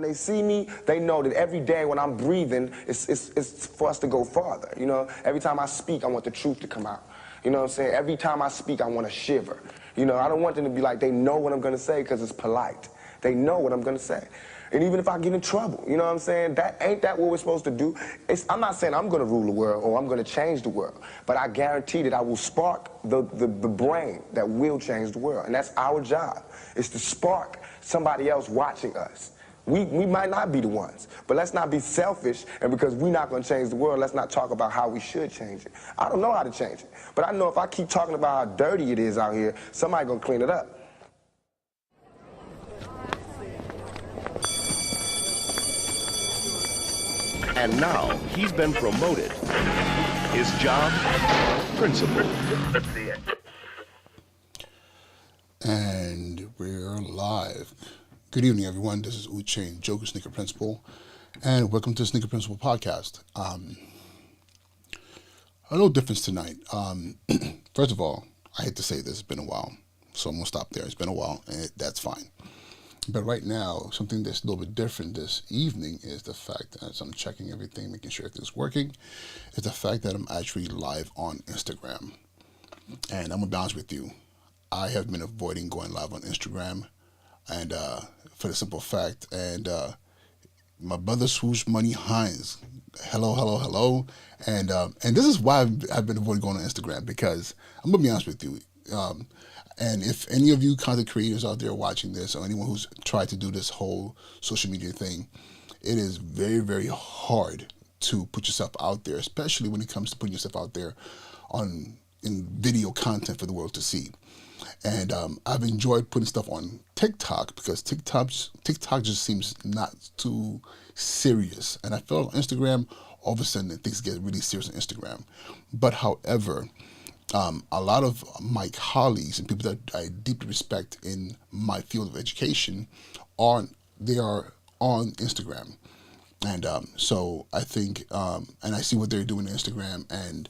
they see me, they know that every day when I'm breathing, it's for us to go farther, you know? Every time I speak, I want the truth to come out. You know what I'm saying? Every time I speak, I want to shiver. You know, I don't want them to be like, they know what I'm going to say because it's polite. They know what I'm going to say. And even if I get in trouble, you know what I'm saying? Ain't that what we're supposed to do? I'm not saying I'm going to rule the world or I'm going to change the world, but I guarantee that I will spark the brain that will change the world. And that's our job, is to spark somebody else watching us. We might not be the ones, but let's not be selfish, and because we're not going to change the world, let's not talk about how we should change it. I don't know how to change it, but I know if I keep talking about how dirty it is out here, somebody's going to clean it up. And now he's been promoted. His job, principal. And we're live. Good evening, everyone. This is Uche Njoku, Sneaker Principal, and welcome to the Sneaker Principal Podcast. A little difference tonight. First of all, I hate to say this, it's been a while, so I'm going to stop there. It's been a while, and that's fine. But right now, something that's a little bit different this evening is the fact that as I'm checking everything, making sure everything's working, is the fact that I'm actually live on Instagram. And I'm going to be honest with you, I have been avoiding going live on Instagram, and for the simple fact, and my brother Swoosh Money Hines, hello, and this is why I've been avoiding going on Instagram, because I'm going to be honest with you, and if any of you content creators out there watching this, or anyone who's tried to do this whole social media thing, it is very, very hard to put yourself out there, especially when it comes to putting yourself out there in video content for the world to see. And I've enjoyed putting stuff on TikTok because TikTok just seems not too serious. And I felt on Instagram, all of a sudden things get really serious on Instagram. But however, a lot of my colleagues and people that I deeply respect in my field of education are on Instagram. And so I think, and I see what they're doing on Instagram, and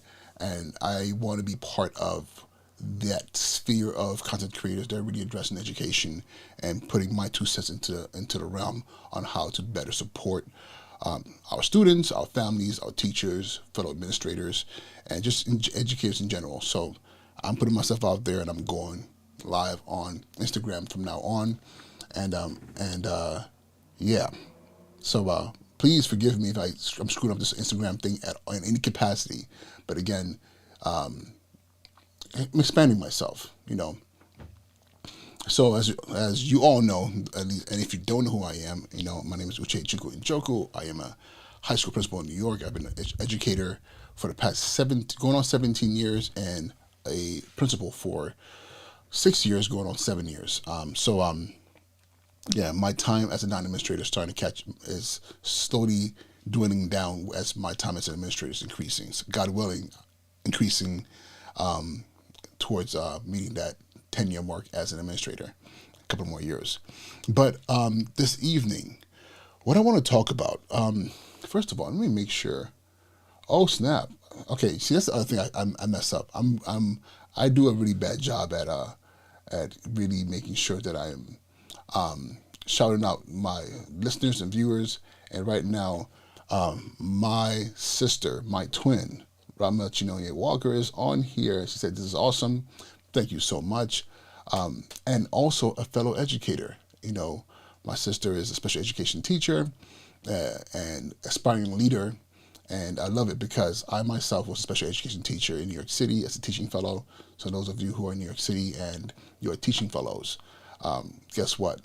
I want to be part of that sphere of content creators that are really addressing education and putting my 2 cents into the realm on how to better support our students, our families, our teachers, fellow administrators, and just educators in general. So I'm putting myself out there, and I'm going live on Instagram from now on, and yeah. So please forgive me if I'm screwing up this Instagram thing in any capacity. But again, I'm expanding myself, you know. So as you all know, at least, and if you don't know who I am, you know, my name is Uche Njoku. I am a high school principal in New York. I've been an educator for the past going on 17 years, and a principal for 6 years, going on 7 years. Yeah, my time as a non-administrator is slowly dwindling down as my time as an administrator is increasing. So God willing, increasing towards meeting that 10-year mark as an administrator, a couple more years. But this evening, what I want to talk about, first of all, let me make sure. Oh snap! Okay, see, that's the other thing I mess up. I do a really bad job at really making sure that I am shouting out my listeners and viewers. And right now, my sister, my twin, Rama Chinoye Walker, is on here. She said, "This is awesome. Thank you so much." And also a fellow educator. You know, my sister is a special education teacher and aspiring leader. And I love it because I myself was a special education teacher in New York City as a teaching fellow. So those of you who are in New York City and you're teaching fellows, guess what?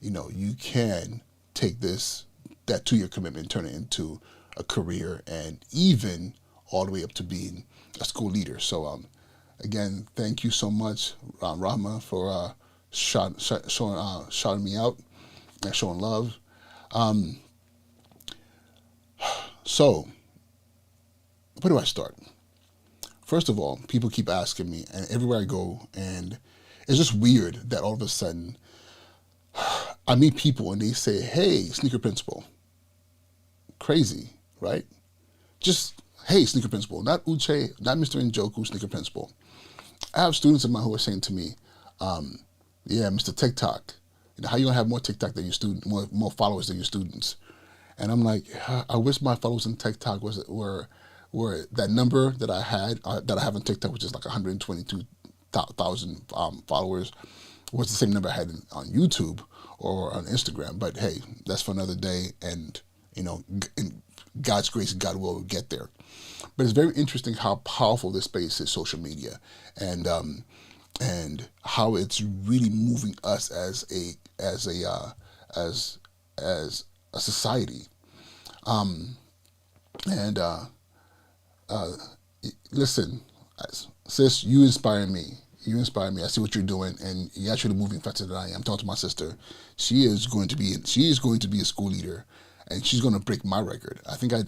You know, you can take that 2-year commitment, turn it into a career, and even all the way up to being a school leader. So again, thank you so much, Rahma, for shouting me out and showing love. So, where do I start? First of all, people keep asking me, and everywhere I go, and it's just weird that all of a sudden I meet people and they say, "Hey, Sneaker Principal." Crazy, right? Just, "Hey, Sneaker Principal," not Uche, not Mr. Njoku, Sneaker Principal. I have students of mine who are saying to me, "Yeah, Mr. TikTok, how you gonna have more TikTok than your student, more followers than your students? And I'm like, I wish my followers on TikTok were that number that I had that I have on TikTok, which is like 122,000 followers, was the same number I had on YouTube or on Instagram. But hey, that's for another day, and in God's grace, God will get there. But it's very interesting how powerful this space is, social media, and how it's really moving us as a society. Listen, sis, you inspire me. You inspire me. I see what you're doing, and you're actually moving faster than I am. I'm talking to my sister. She is going to be a school leader, and she's going to break my record. I think I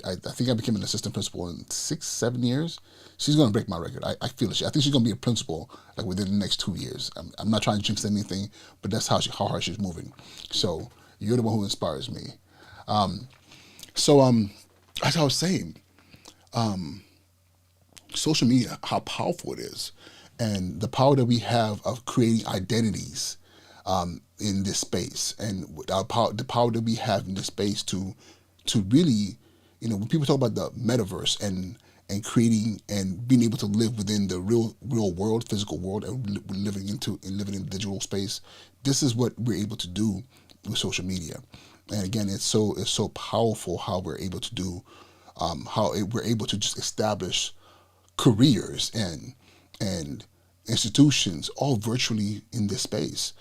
became an assistant principal in 6-7 years. She's going to break my record. I feel it. I think she's going to be a principal like within the next 2 years. I'm not trying to jinx anything, but that's how hard she's moving. So you're the one who inspires me. As I was saying, social media, how powerful it is, and the power that we have of creating identities in this space, and the power that we have in this space to really, when people talk about the metaverse and creating and being able to live within the real world, physical world, and living in digital space, this is what we're able to do with social media. And again, it's so powerful how we're able to do, we're able to just establish careers and institutions all virtually in this space.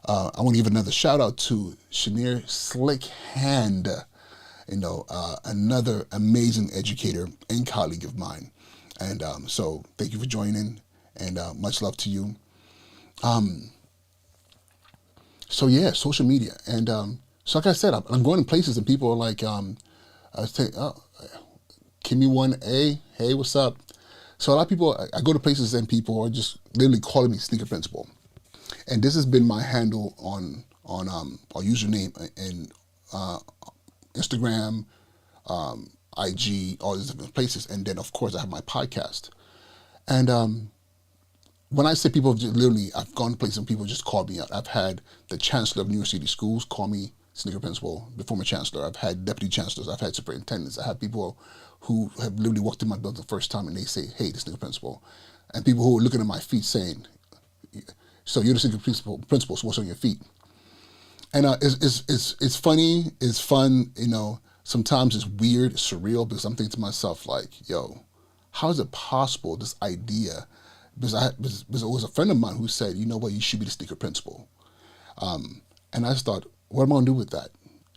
I want to give another shout out to Shanier Slick Hand, another amazing educator and colleague of mine. And so thank you for joining, and much love to you. So yeah, social media. And so like I said, I'm going to places and people are like, I was saying, oh, Kimmy1A, hey, what's up? So a lot of people, I go to places and people are just literally calling me Sneaker Principal. And this has been my handle on our username in Instagram, IG, all these different places. And then of course I have my podcast. And when I say people, literally, I've gone to places and people just call me out. I've had the chancellor of New York City schools call me Sneaker Principal, the former chancellor. I've had deputy chancellors. I've had superintendents. I have people who have literally walked in my building the first time and they say, hey, the Sneaker Principal. And people who are looking at my feet saying, so you're the Sneaker Principal, so what's on your feet? And it's funny, it's fun, sometimes it's weird, it's surreal, because I'm thinking to myself like, yo, how is it possible, this idea? Because it was a friend of mine who said, you know what, you should be the Sneaker Principal. And I just thought, what am I gonna do with that?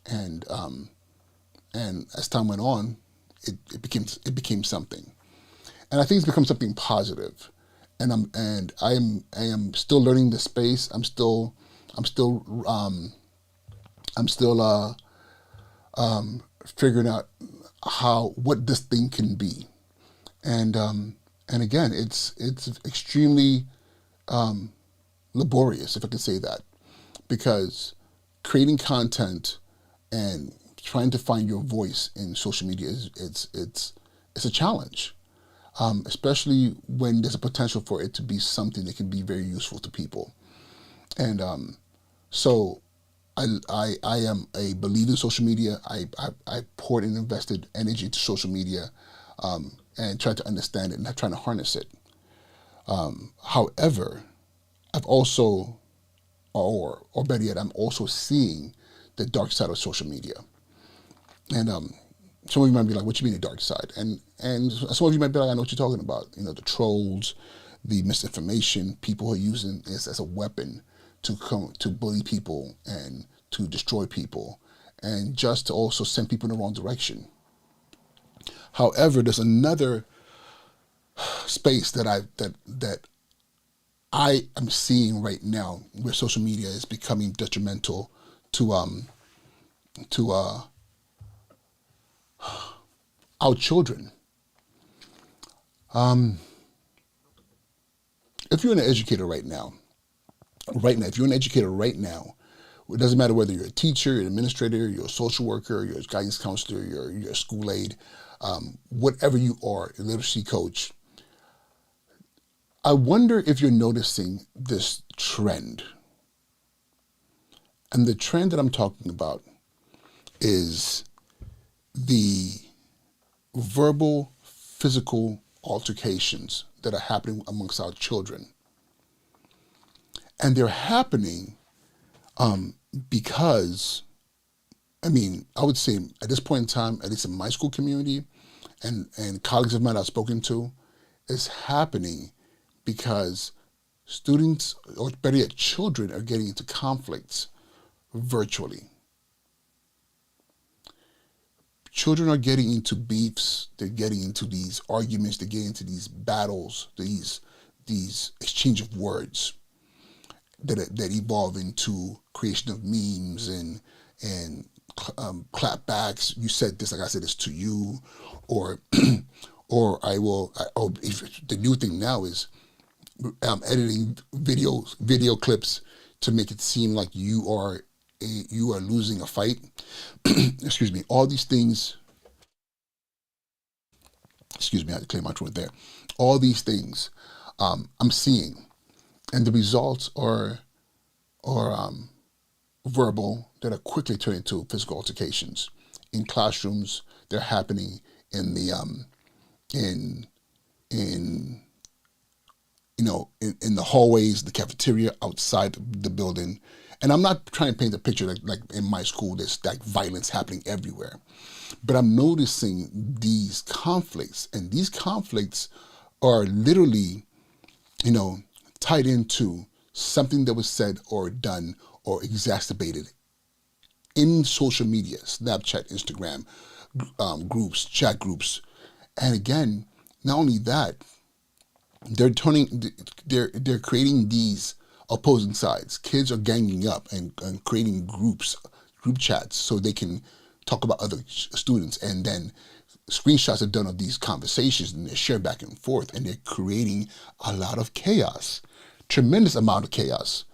And as time went on, it became something. And I think it's become something positive. And I am still learning the space. I'm still figuring out what this thing can be. And again, it's extremely laborious, if I could say that, because creating content and trying to find your voice in social media it's a challenge, especially when there's a potential for it to be something that can be very useful to people. And so I am a believer in social media. I poured and invested energy into social media, and tried to understand it and trying to harness it. However, I've also, or better yet, I'm also seeing the dark side of social media. And some of you might be like, what you mean the dark side? And some of you might be like, I know what you're talking about. The trolls, the misinformation, people who are using this as a weapon to bully people and to destroy people, and just to also send people in the wrong direction. However, there's another space that I am seeing right now where social media is becoming detrimental to our children. If you're an educator right now, if you're an educator right now, it doesn't matter whether you're a teacher, you're an administrator, you're a social worker, you're a guidance counselor, you're a school aide, whatever you are, a literacy coach. I wonder if you're noticing this trend. And the trend that I'm talking about is the verbal, physical altercations that are happening amongst our children. And they're happening because, I would say at this point in time, at least in my school community and colleagues of mine I've spoken to, it's happening because students, or better yet, children are getting into conflicts virtually. Children are getting into beefs, they're getting into these arguments, they're getting into these battles, these exchange of words that evolve into creation of memes and clapbacks. You said this, like I said this to you, or the new thing now is editing video clips to make it seem like you are losing a fight. Excuse me. All these things. Excuse me. I had to clear my throat there. All these things I'm seeing, and the results are verbal that are quickly turning into physical altercations in classrooms. They're happening in the in the hallways, the cafeteria, outside the building. And I'm not trying to paint a picture like in my school, there's like violence happening everywhere. But I'm noticing these conflicts, and these conflicts are literally, tied into something that was said or done or exacerbated in social media, Snapchat, Instagram, groups, chat groups. And again, not only that, they're creating these opposing sides. Kids are ganging up and creating group chats so they can talk about other students, and then screenshots are done of these conversations and they're shared back and forth, and they're creating a lot of chaos, tremendous amount of chaos.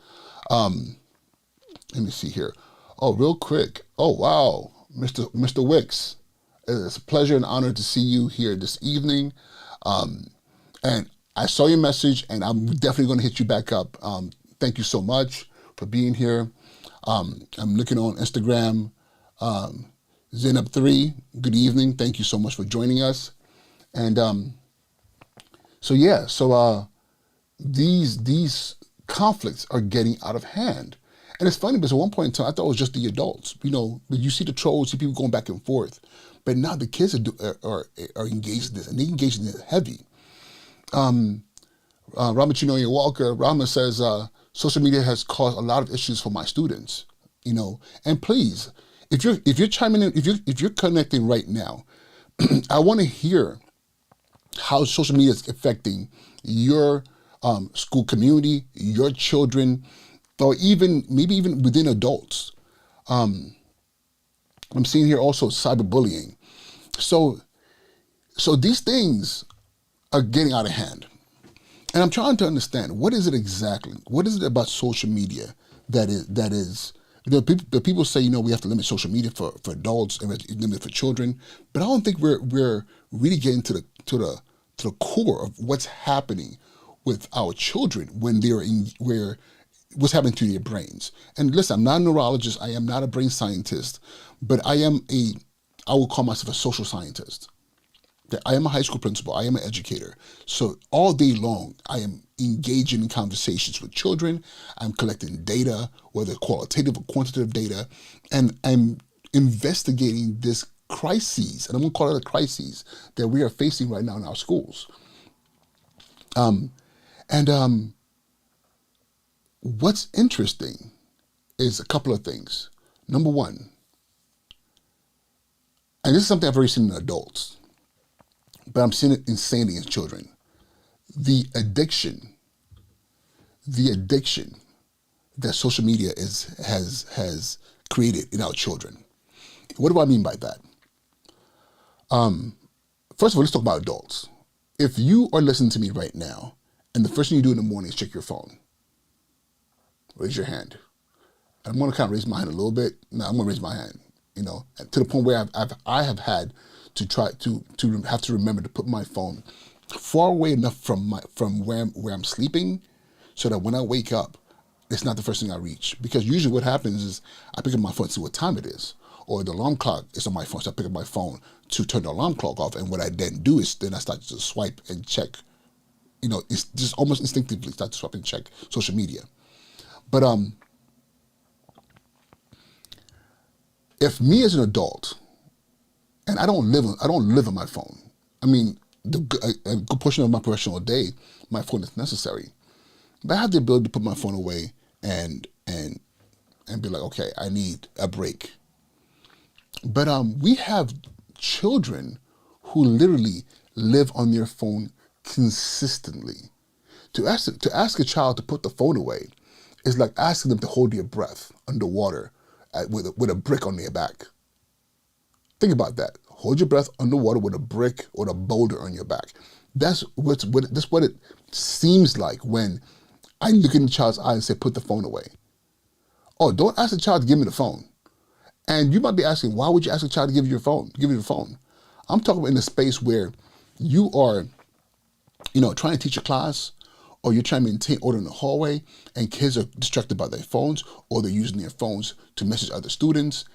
Let me see here. Oh, real quick. Oh, wow. Mr. Wicks, it's a pleasure and honor to see you here this evening. And I saw your message, and I'm definitely going to hit you back up. Thank you so much for being here. I'm looking on Instagram. Zainab3, good evening. Thank you so much for joining us. And these conflicts are getting out of hand. And it's funny because at one point in time, I thought it was just the adults. But you see the trolls, see people going back and forth. But now the kids are engaged in this, and they engage in it heavy. Ramachino Walker, Rama says, social media has caused a lot of issues for my students. And please, if you're chiming in, if you're connecting right now, I want to hear how social media is affecting your school community, your children, or maybe even within adults. I'm seeing here also cyberbullying. So these things are getting out of hand. And I'm trying to understand, what is it exactly? What is it about social media that is people say, we have to limit social media for adults and limit for children, but I don't think we're really getting to the core of what's happening with our children when what's happening to their brains. And listen, I'm not a neurologist, I am not a brain scientist, but I will call myself a social scientist. I am a high school principal, I am an educator. So all day long, I am engaging in conversations with children. I'm collecting data, whether qualitative or quantitative data, and I'm investigating this crises, and I'm gonna call it a crisis, that we are facing right now in our schools. What's interesting is a couple of things. Number one, and this is something I've already seen in adults, but I'm seeing it insanely in children. The addiction that social media has created in our children. What do I mean by that? First of all, let's talk about adults. If you are listening to me right now, and the first thing you do in the morning is check your phone, raise your hand. And I'm going to kind of raise my hand a little bit. No, I'm going to raise my hand, to the point where I have had to try to have to remember to put my phone far away enough from where I'm sleeping, so that when I wake up, it's not the first thing I reach. Because usually what happens is I pick up my phone to see what time it is. Or the alarm clock is on my phone, so I pick up my phone to turn the alarm clock off. And what I then do is then I start to swipe and check. It's just almost instinctively start to swipe and check social media. But if me as an adult, and I don't live on my phone. I mean, a good portion of my professional day, my phone is necessary. But I have the ability to put my phone away and be like, okay, I need a break. But we have children who literally live on their phone consistently. To ask a child to put the phone away is like asking them to hold their breath underwater with a brick on their back. Think about that. Hold your breath underwater with a brick or a boulder on your back. That's what it seems like when I look in the child's eye and say, put the phone away. Oh, don't ask the child to give me the phone. And you might be asking, why would you ask a child to give you the phone? I'm talking about in a space where you are, trying to teach a class, or you're trying to maintain order in the hallway, and kids are distracted by their phones, or they're using their phones to message other students,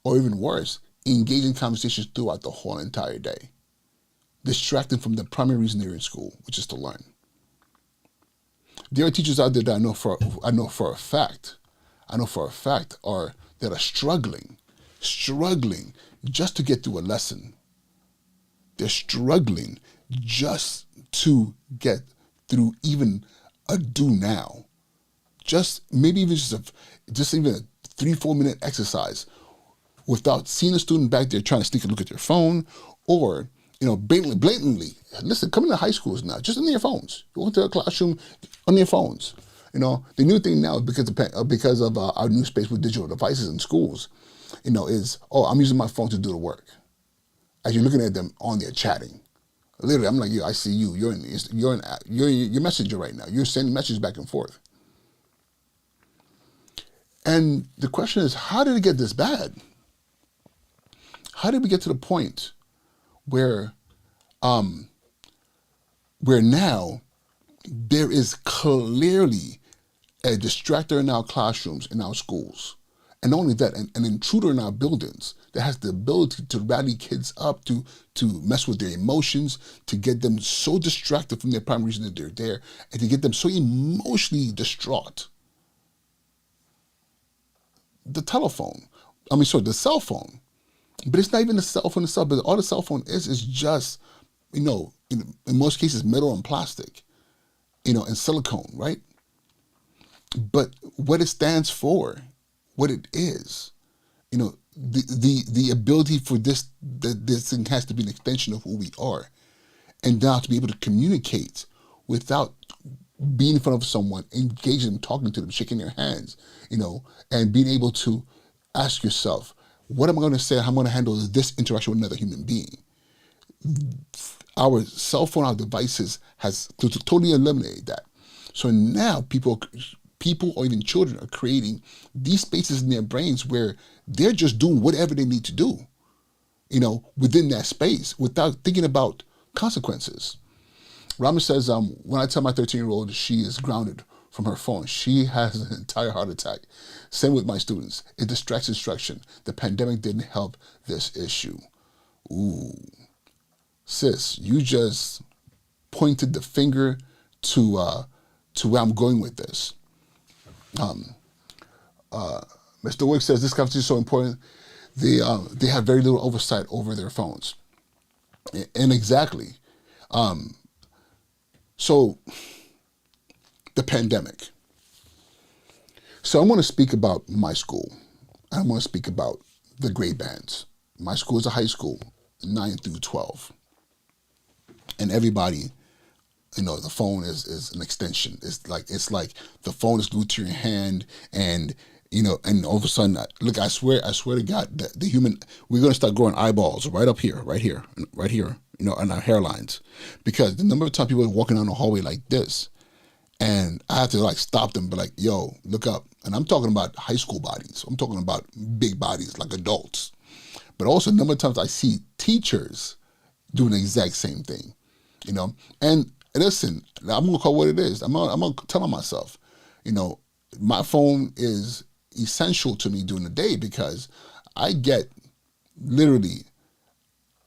or even worse, engage in conversations throughout the whole entire day, distracting from the primary reason they're in school, which is to learn. There are teachers out there that I know for a fact that are struggling just to get through a lesson. They're struggling just to get through even a do now. Maybe even just even a 3-4 minute exercise without seeing a student back there trying to sneak a look at their phone, or blatantly. Listen, coming to high schools now, just on their phones. You go to a classroom on their phones. The new thing now, because of our new space with digital devices in schools, is, I'm using my phone to do the work. As you're looking at them on there chatting, literally, I'm like, I see you. You're your messenger right now. You're sending messages back and forth. And the question is, how did it get this bad? How did we get to the point where now there is clearly a distractor in our classrooms, in our schools? And not only that, an intruder in our buildings that has the ability to rally kids up, to mess with their emotions, to get them so distracted from their primary reason that they're there, and to get them so emotionally distraught. The cell phone. But it's not even the cell phone itself, but all the cell phone is just, in most cases, metal and plastic, and silicone, right? But what it stands for, what it is, the ability for this thing has to be an extension of who we are. And now to be able to communicate without being in front of someone, engaging them, talking to them, shaking their hands, and being able to ask yourself, what am I going to say? How am I going to handle this interaction with another human being? Our cell phone, our devices has to totally eliminate that. So now people or even children are creating these spaces in their brains where they're just doing whatever they need to do, within that space without thinking about consequences. Rama says, when I tell my 13-year-old she is grounded from her phone, she has an entire heart attack. Same with my students. It distracts instruction. The pandemic didn't help this issue. Ooh. Sis, you just pointed the finger to where I'm going with this. Mr. Wick says this conversation is so important. They have very little oversight over their phones. And exactly. So the pandemic. So I want to speak about my school. I want to speak about the grade bands. My school is a high school, 9 through 12. And everybody, the phone is an extension. It's like the phone is glued to your hand, and and all of a sudden, look, I swear to God, the human, we're going to start growing eyeballs right up here, right here, on our hairlines, because the number of times people are walking down the hallway like this, and I have to stop them, but yo, look up. And I'm talking about high school bodies. I'm talking about big bodies, like adults. But also, a number of times I see teachers doing the exact same thing, And listen, I'm gonna call it what it is. I'm gonna tell myself, You know, my phone is essential to me during the day because I get literally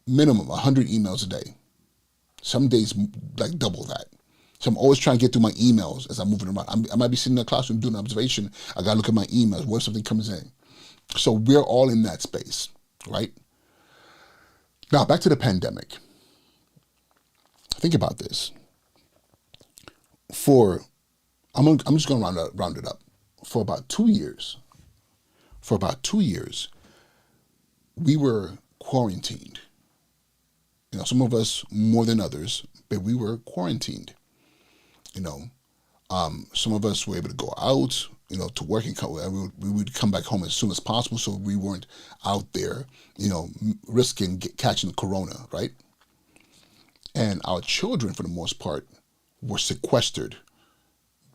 minimum 100 emails a day. Some days like double that. So I'm always trying to get through my emails as I'm moving around. I might be sitting in the classroom doing an observation. I got to look at my emails. What if something comes in? So we're all in that space, right? Now, back to the pandemic. Think about this. I'm just going to round it up. For about 2 years, we were quarantined. You know, some of us more than others, but we were quarantined. You know, some of us were able to go out, you know, to work and we would come back home as soon as possible, so we weren't out there, you know, risking catching the corona, right? And our children, for the most part, were sequestered.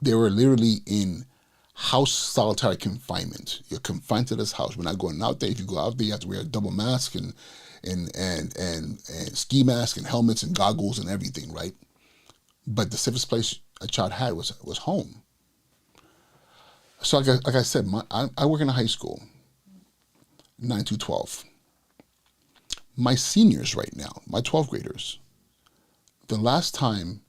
They were literally in house solitary confinement. You're confined to this house. We're not going out there. If you go out there, you have to wear a double mask and ski mask and helmets and goggles and everything, right? But the safest place a child had was home. So like I said, I work in a high school, 9 to 12. My seniors right now, my 12th graders, the last time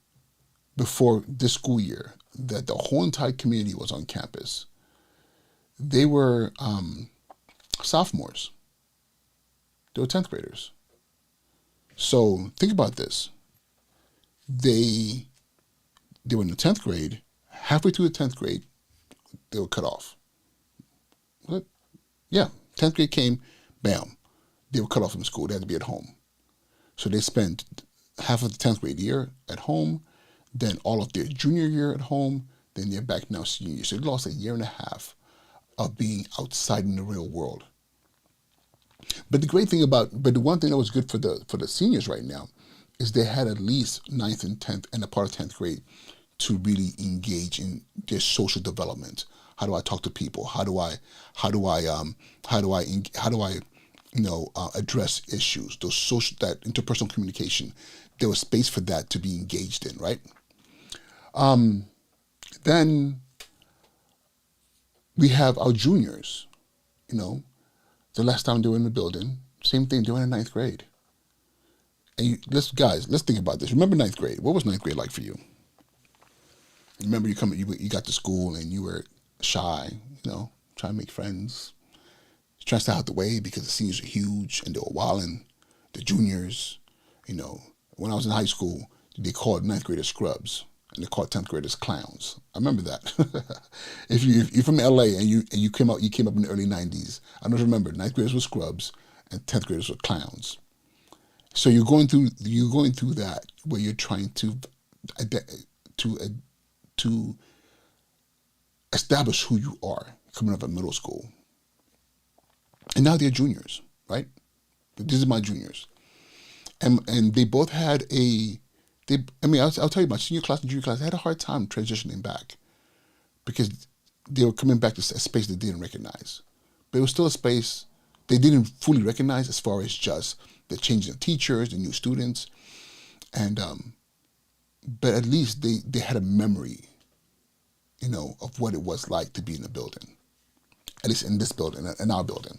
before this school year that the whole entire community was on campus, they were sophomores. They were 10th graders. So think about this. They were in the 10th grade. Halfway through the 10th grade, they were cut off. What? Yeah, 10th grade came, bam. They were cut off from school. They had to be at home. So they spent half of the 10th grade year at home, then all of their junior year at home, then they're back now senior year. So they lost a year and a half of being outside in the real world. But the one thing that was good for the seniors right now is they had at least 9th and 10th and a part of 10th grade to really engage in their social development. How do I talk to people? How do I address issues? That interpersonal communication. There was space for that to be engaged in, right? Then we have our juniors. You know, the last time they were in the building, same thing. They were in 9th grade. And let's think about this. Remember 9th grade? What was 9th grade like for you? Remember you got to school and you were shy, you know, trying to make friends, trying to stay out the way because the seniors are huge and they were wilding. The juniors, you know, when I was in high school, they called 9th graders scrubs and they called 10th graders clowns. I remember that. If you're from LA and you came up in the early 90s, I don't remember 9th graders were scrubs and 10th graders were clowns. So you're going through that where you're trying to establish who you are coming up at middle school. And now they're juniors, right? These are my juniors. And they both had I'll tell you, my senior class and junior class, they had a hard time transitioning back because they were coming back to a space they didn't recognize. But it was still a space they didn't fully recognize as far as just the change in teachers, the new students. And but at least they had a memory, you know, of what it was like to be in a building, at least in this building, in our building.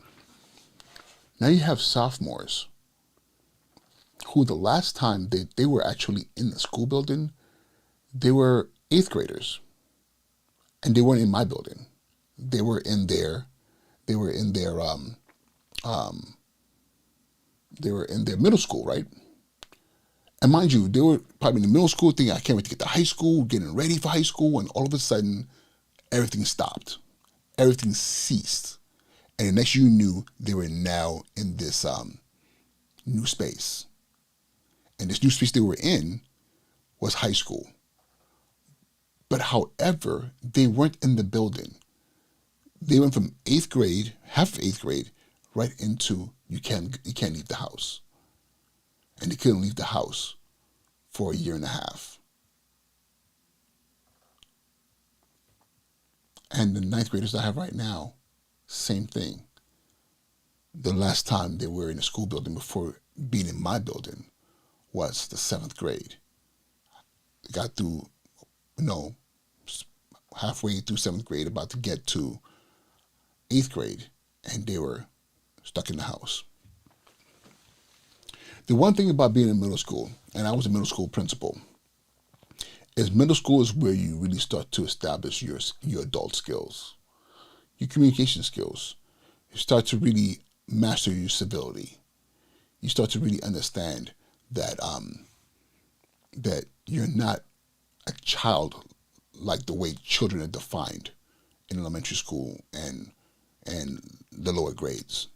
Now you have sophomores who the last time they were actually in the school building, they were 8th graders. And they weren't in my building. They were in their middle school, right? And mind you, they were probably in the middle school thinking, I can't wait to get to high school, getting ready for high school, and all of a sudden, everything stopped. Everything ceased. And the next you knew, they were now in this new space. And this new space they were in was high school. But however, they weren't in the building. They went from 8th grade, half of 8th grade, right into you can't leave the house. And they couldn't leave the house for a year and a half. And the 9th graders I have right now, same thing. The last time they were in a school building before being in my building was the 7th grade. They got through, halfway through 7th grade, about to get to 8th grade, and they were stuck in the house. The one thing about being in middle school, and I was a middle school principal, is middle school is where you really start to establish your adult skills, your communication skills. You start to really master your civility. You start to really understand that that you're not a child like the way children are defined in elementary school and the lower grades.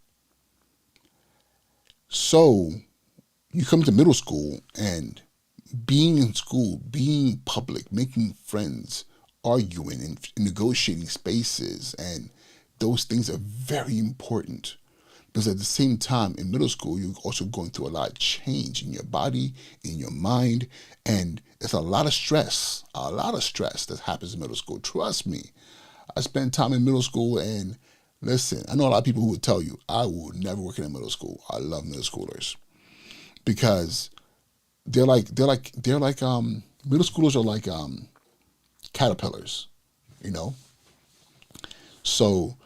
So you come to middle school, and being in school, being public, making friends, arguing and negotiating spaces, and those things are very important. Because at the same time, in middle school, you're also going through a lot of change in your body, in your mind, and it's a lot of stress that happens in middle school. Trust me, I spent time in middle school, and listen, I know a lot of people who would tell you, I will never work in a middle school. I love middle schoolers because they're like middle schoolers are like caterpillars, you know. So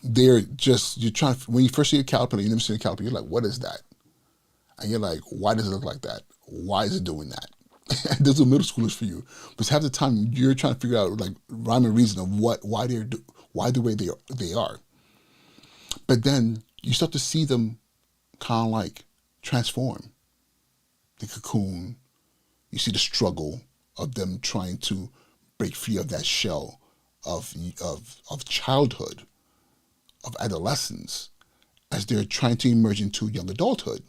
they're just, you're trying, when you first see a caterpillar, you never see a caterpillar, you're like, what is that? And you're like, why does it look like that? Why is it doing that? Those are middle schoolers for you. But half the time you're trying to figure out like rhyme and reason of why the way they are. But then you start to see them kind of like transform. The cocoon, you see the struggle of them trying to break free of that shell of childhood, of adolescence, as they're trying to emerge into young adulthood.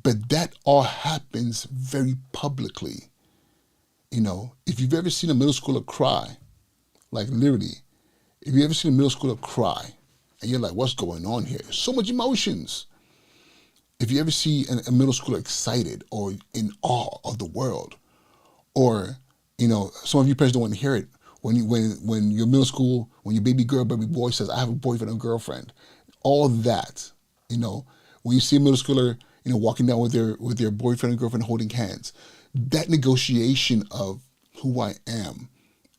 But that all happens very publicly. You know, if you've ever seen a middle schooler cry, like literally, if you ever seen a middle schooler cry, and you're like, what's going on here? So much emotions. If you ever see a middle schooler excited or in awe of the world, or, you know, some of you parents don't want to hear it, when your middle school, when your baby girl, baby boy says, I have a boyfriend or girlfriend, all that, you know, when you see a middle schooler, you know, walking down with their boyfriend and girlfriend holding hands, that negotiation of who I am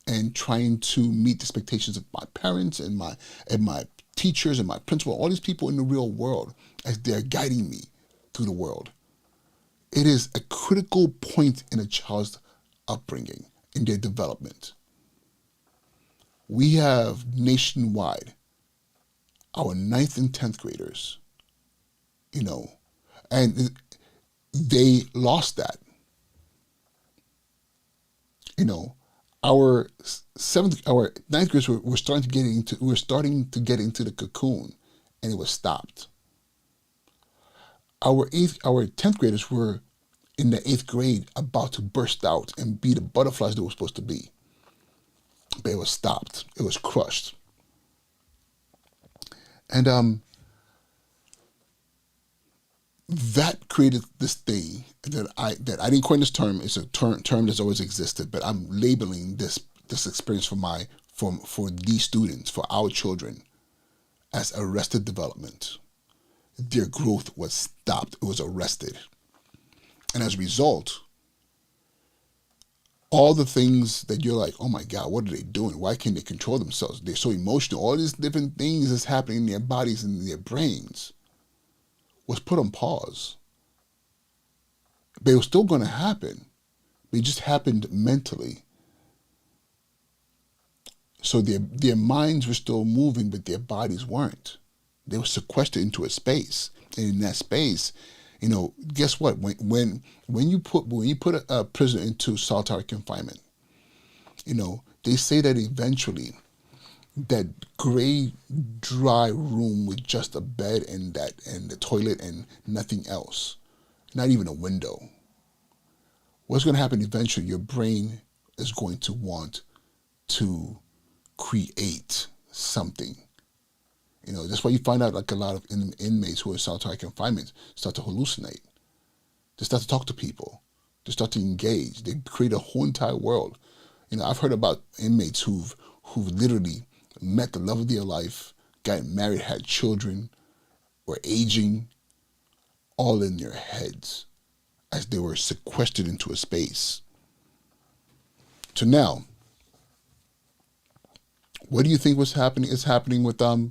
and trying to meet the expectations of my parents and my teachers and my principal, all these people in the real world as they're guiding me through the world. It is a critical point in a child's upbringing, in their development. We have nationwide our 9th and 10th graders, you know, and they lost that. You know, our 9th graders were starting to get into the cocoon, and it was stopped. Our 10th graders were in the 8th grade about to burst out and be the butterflies they were supposed to be. But it was stopped. It was crushed. And that created this thing that I didn't coin this term. It's a term that's always existed, but I'm labeling this experience for these students, for our children, as arrested development. Their growth was stopped. It was arrested. And as a result, all the things that you're like, oh my God, what are they doing? Why can't they control themselves? They're so emotional. All these different things that's happening in their bodies and their brains was put on pause. But it was still going to happen. It just happened mentally. So their minds were still moving, but their bodies weren't. They were sequestered into a space. And in that space, you know, guess what? When you put a prisoner into solitary confinement, you know, they say that eventually that gray, dry room with just a bed and the toilet and nothing else, not even a window. What's going to happen eventually? Your brain is going to want to create something. You know, that's why you find out like a lot of inmates who are in solitary confinement start to hallucinate. They start to talk to people. They start to engage. They create a whole entire world. You know, I've heard about inmates who've literally met the love of their life, got married, had children, were aging, all in their heads as they were sequestered into a space. So now, What do you think was happening? Is happening with a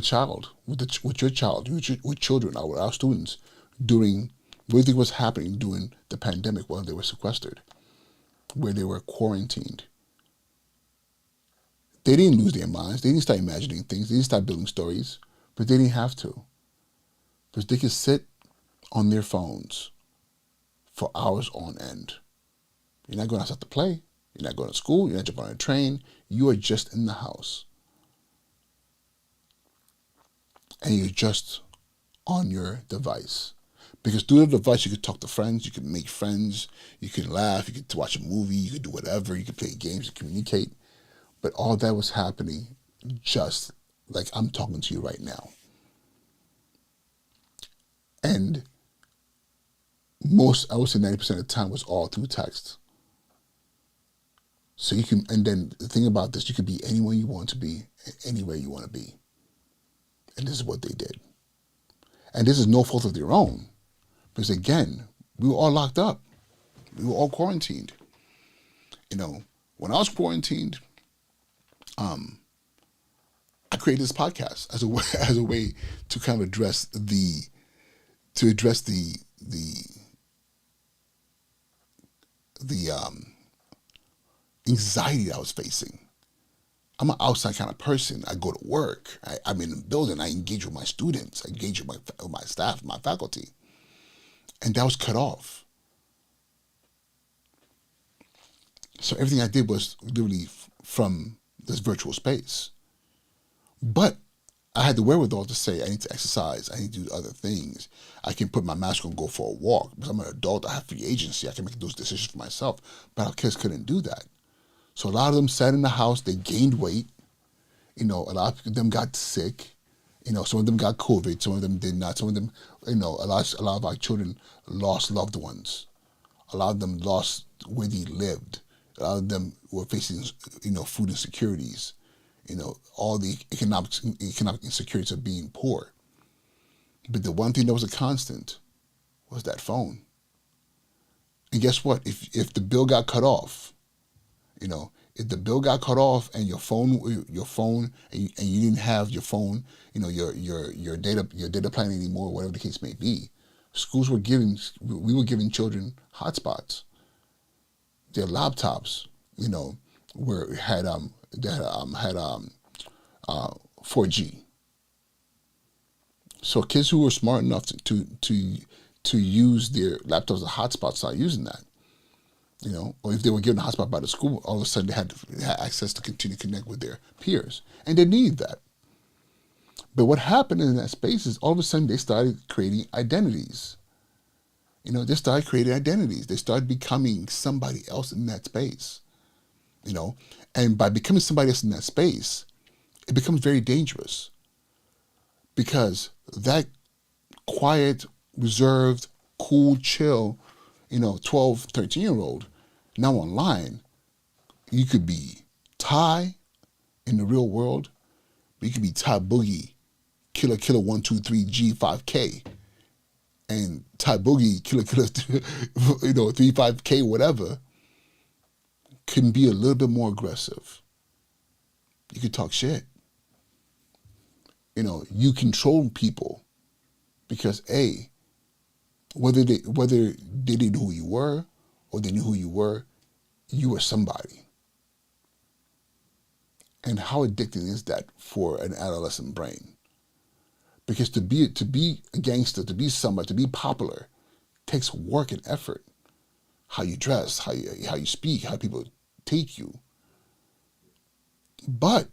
child, with your child, with children, our students during. What do you think was happening during the pandemic while they were sequestered, where they were quarantined? They didn't lose their minds. They didn't start imagining things. They didn't start building stories, but they didn't have to, because they could sit on their phones for hours on end. You're not going outside to play. You're not going to school. You're not jumping on a train. You are just in the house. And you're just on your device. Because through the device, you could talk to friends. You can make friends. You can laugh. You could watch a movie. You could do whatever. You could play games and communicate. But all that was happening just like I'm talking to you right now. And I would say 90% of the time was all through text. So you can, and then the thing about this, you could be anywhere you want to be, anywhere you want to be. And this is what they did. And this is no fault of their own. Because again, we were all locked up. We were all quarantined. You know, when I was quarantined, I created this podcast as a way to kind of address the anxiety that I was facing. I'm an outside kind of person. I go to work. I'm in the building. I engage with my students. I engage with my staff, my faculty. And that was cut off. So everything I did was literally from this virtual space. But I had the wherewithal to say, I need to exercise. I need to do other things. I can put my mask on and go for a walk. Because I'm an adult. I have free agency. I can make those decisions for myself. But our kids couldn't do that. So a lot of them sat in the house. They gained weight. You know, a lot of them got sick. You know, some of them got COVID. Some of them did not. Some of them, you know, a lot of our children lost loved ones. A lot of them lost where they lived. A lot of them were facing, you know, food insecurities. You know, all the economic insecurities of being poor. But the one thing that was a constant was that phone. And guess what? If the bill got cut off, you know, if the bill got cut off and your phone, and you didn't have your phone, you know, your data plan anymore, whatever the case may be, we were giving children hotspots. Their laptops, you know, had 4G. So kids who were smart enough to use their laptops as a hotspot started using that. You know, or if they were given a hotspot by the school, all of a sudden they had access to continue to connect with their peers, and they need that. But what happened in that space is all of a sudden they started creating identities. You know, they started creating identities. They started becoming somebody else in that space. You know, and by becoming somebody else in that space, it becomes very dangerous, because that quiet, reserved, cool, chill, you know, 12, 13-year-old, now online, you could be Ty in the real world, but you could be Ty Boogie, Killer 123 G5K, and Ty Boogie, Killer, you know, 35K, whatever, can be a little bit more aggressive. You can talk shit. You know, you control people because whether they didn't know who you were or they knew who you were somebody. And how addicting is that for an adolescent brain? Because to be a gangster, to be somebody, to be popular, takes work and effort. How you dress, how you speak, how people take you. But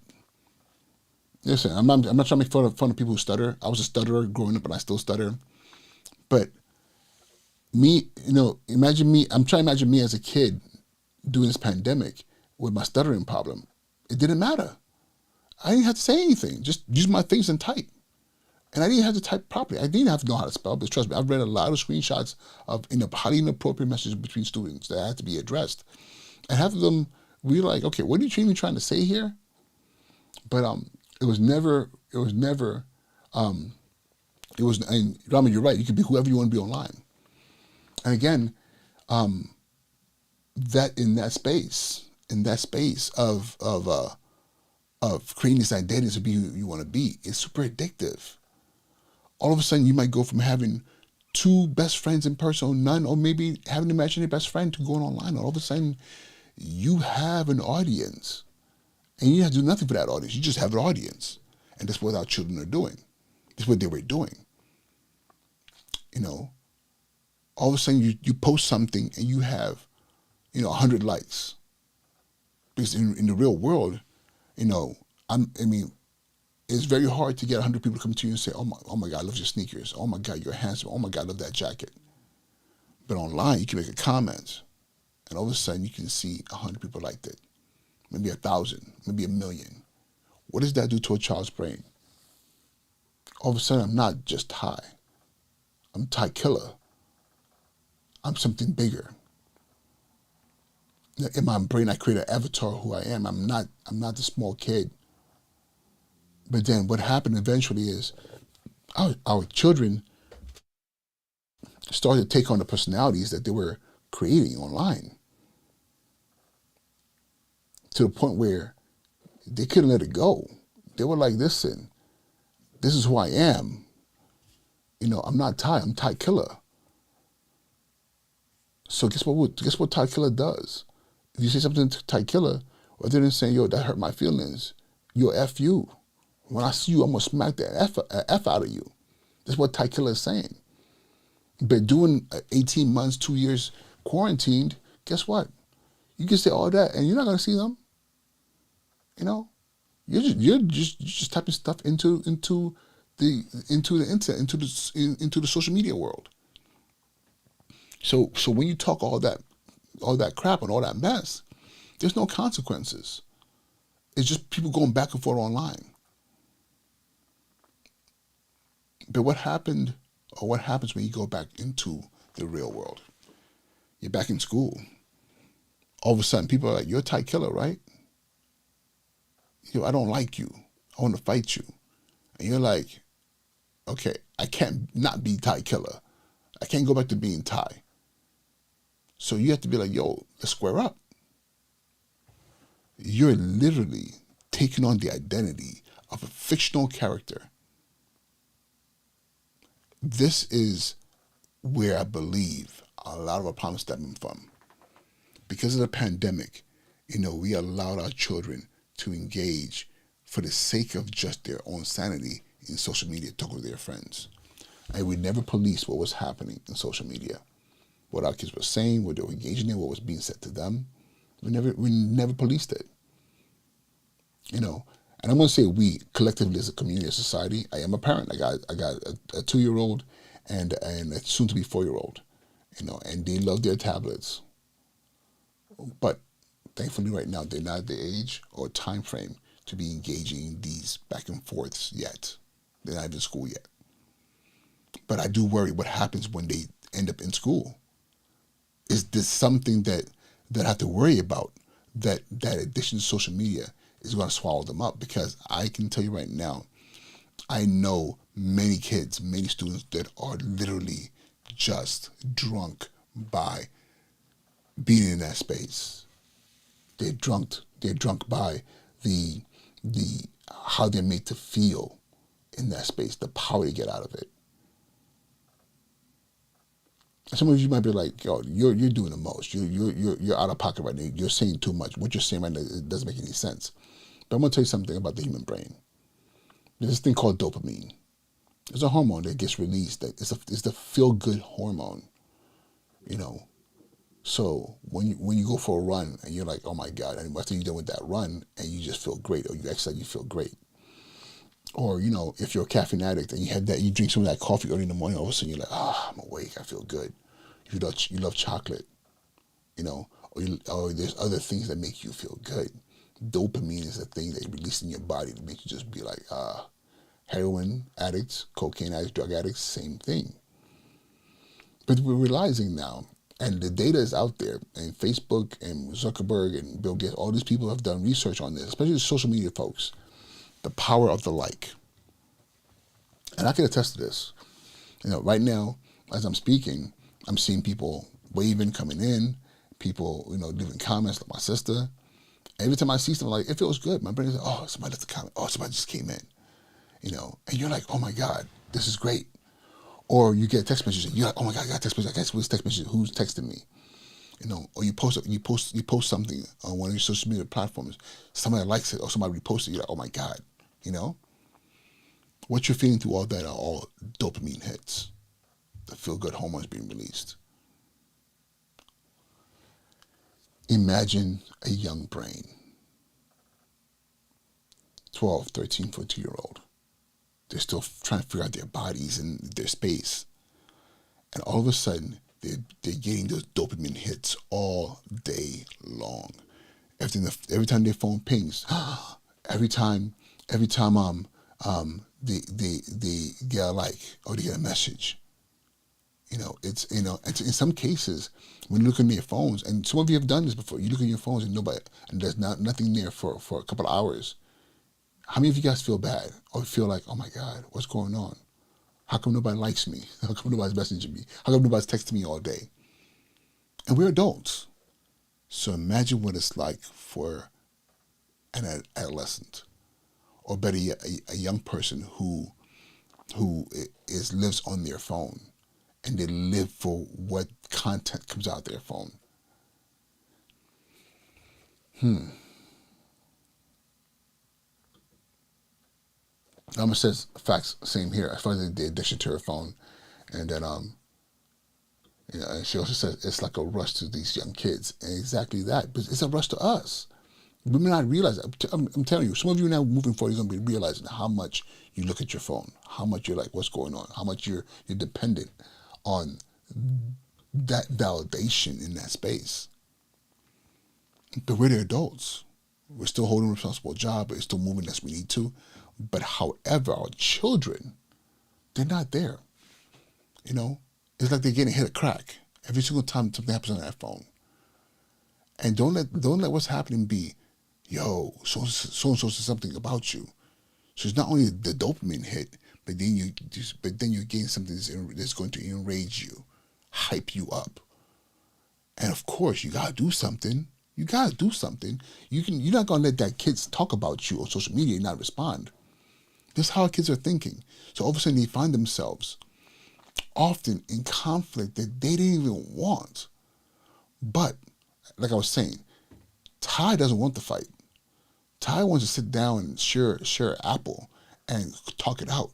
listen, I'm not trying to make fun of people who stutter. I was a stutterer growing up, and I still stutter. But me, you know, imagine me. I'm trying to imagine me as a kid during this pandemic with my stuttering problem. It didn't matter. I didn't have to say anything. Just use my fingers and type. And I didn't have to type properly. I didn't have to know how to spell, but trust me, I've read a lot of screenshots of highly inappropriate messages between students that had to be addressed. And half of them, we were like, okay, what are you even trying to say here? But it was, and Rama, you're right, you could be whoever you want to be online. And again, that in that space, in that space of creating this identity to be who you want to be. It's super addictive. All of a sudden, you might go from having two best friends in person, or none, or maybe having an imaginary best friend, to going online. All of a sudden, you have an audience, and you have to do nothing for that audience. You just have an audience, and that's what our children are doing. That's what they were doing. You know, all of a sudden, you post something and you have, 100 likes. Because in the real world, it's very hard to get 100 people to come to you and say, oh my God, I love your sneakers. Oh my God, you're handsome. Oh my God, I love that jacket. But online, you can make a comment, and all of a sudden you can see 100 people liked it. Maybe 1,000, maybe 1,000,000. What does that do to a child's brain? All of a sudden, I'm not just Ty. I'm Ty Killer. I'm something bigger. In my brain, I create an avatar of who I am. I'm not the small kid. But then what happened eventually is our children started to take on the personalities that they were creating online, to the point where they couldn't let it go. They were like, listen, this is who I am. I'm not Ty, I'm Ty Killer. So guess what Ty Killer does? If you say something to Ty Killer, rather than saying, yo, that hurt my feelings, yo, F you. When I see you, I'm going to smack the F out of you. That's what Ty Killer is saying. But doing 18 months, 2 years quarantined, guess what? You can say all that, and you're not going to see them. You're just typing stuff into the internet, into the social media world. So when you talk all that crap and all that mess, there's no consequences. It's just people going back and forth online. But what happens when you go back into the real world? You're back in school. All of a sudden, people are like, you're a Ty Killer, right? I don't like you. I want to fight you. And you're like, okay, I can't not be Ty Killer. I can't go back to being Ty. So you have to be like, yo, let's square up. You're literally taking on the identity of a fictional character. This is where I believe a lot of our problems stem from. Because of the pandemic, we allowed our children to engage for the sake of just their own sanity in social media, talk with their friends. And we never policed what was happening in social media. What our kids were saying, what they were engaging in, what was being said to them. We never policed it. And I'm going to say we, collectively as a community, as a society. I am a parent. I got a 2-year-old and a soon-to-be 4-year-old, and they love their tablets. But thankfully right now, they're not at the age or time frame to be engaging in these back and forths yet. They're not even in school yet. But I do worry what happens when they end up in school. Is this something that I have to worry about, that addiction to social media is going to swallow them up? Because I can tell you right now, I know many kids, many students that are literally just drunk by being in that space. They're drunk by the how they're made to feel in that space, the power they get out of it. Some of you might be like, yo, you're doing the most. You're out of pocket right now. You're saying too much. What you're saying right now, it doesn't make any sense. But I'm going to tell you something about the human brain. There's this thing called dopamine. It's a hormone that gets released. It's the feel-good hormone. So when you go for a run and you're like, oh my God, and after you're done with that run and you just feel great, or you exercise, you feel great. Or, if you're a caffeine addict and you drink some of that coffee early in the morning, all of a sudden you're like, I'm awake, I feel good. If you love chocolate, or there's other things that make you feel good. Dopamine is a thing that you release in your body to make you just be like, heroin addicts, cocaine addicts, drug addicts, same thing. But we're realizing now, and the data is out there, and Facebook and Zuckerberg and Bill Gates, all these people have done research on this, especially the social media folks, the power of the like. And I can attest to this. Right now, as I'm speaking, I'm seeing people waving, coming in, people, leaving comments, like my sister. Every time I see something, like, it feels good. My brain is like, oh, somebody left a comment. Oh, somebody just came in. And you're like, oh my God, this is great. Or you get a text message, and you're like, oh my God, I got a text message. I guess what's text message? Who's texting me? Or you post something on one of your social media platforms. Somebody likes it, or somebody reposts it. You're like, oh my God, What you're feeling through all that are all dopamine hits. The feel-good hormones being released. Imagine a young brain, 12, 13, 14-year-old. They're still trying to figure out their bodies and their space. And all of a sudden, they're getting those dopamine hits all day long. Every time their phone pings, every time they get a like or they get a message. It's in some cases when you look at your phones, and some of you have done this before. You look at your phones and there's nothing there for a couple of hours. How many of you guys feel bad or feel like, oh my God, what's going on? How come nobody likes me? How come nobody's messaging me? How come nobody's texting me all day? And we're adults. So imagine what it's like for an adolescent, or better yet, a young person who lives on their phone, and they live for what content comes out their phone. Alma says, facts, same here. As far as the addiction to her phone. And then, and she also says it's like a rush to these young kids. And exactly that. But it's a rush to us. We may not realize it. I'm telling you, some of you now moving forward, you're going to be realizing how much you look at your phone, how much you're like, what's going on, how much you're dependent on that validation in that space. But we're the adults. We're still holding a responsible job, but it's still moving as we need to. But however, our children, they're not there. It's like they're getting hit a crack every single time something happens on that phone. And don't let what's happening be, yo, so and so says something about you. So it's not only the dopamine hit, but then you're getting something that's going to enrage you, hype you up. And of course, you gotta do something. You're not gonna let that kids talk about you on social media and not respond. This is how kids are thinking. So all of a sudden they find themselves often in conflict that they didn't even want. But like I was saying, Ty doesn't want the fight. Ty wants to sit down and share an apple and talk it out.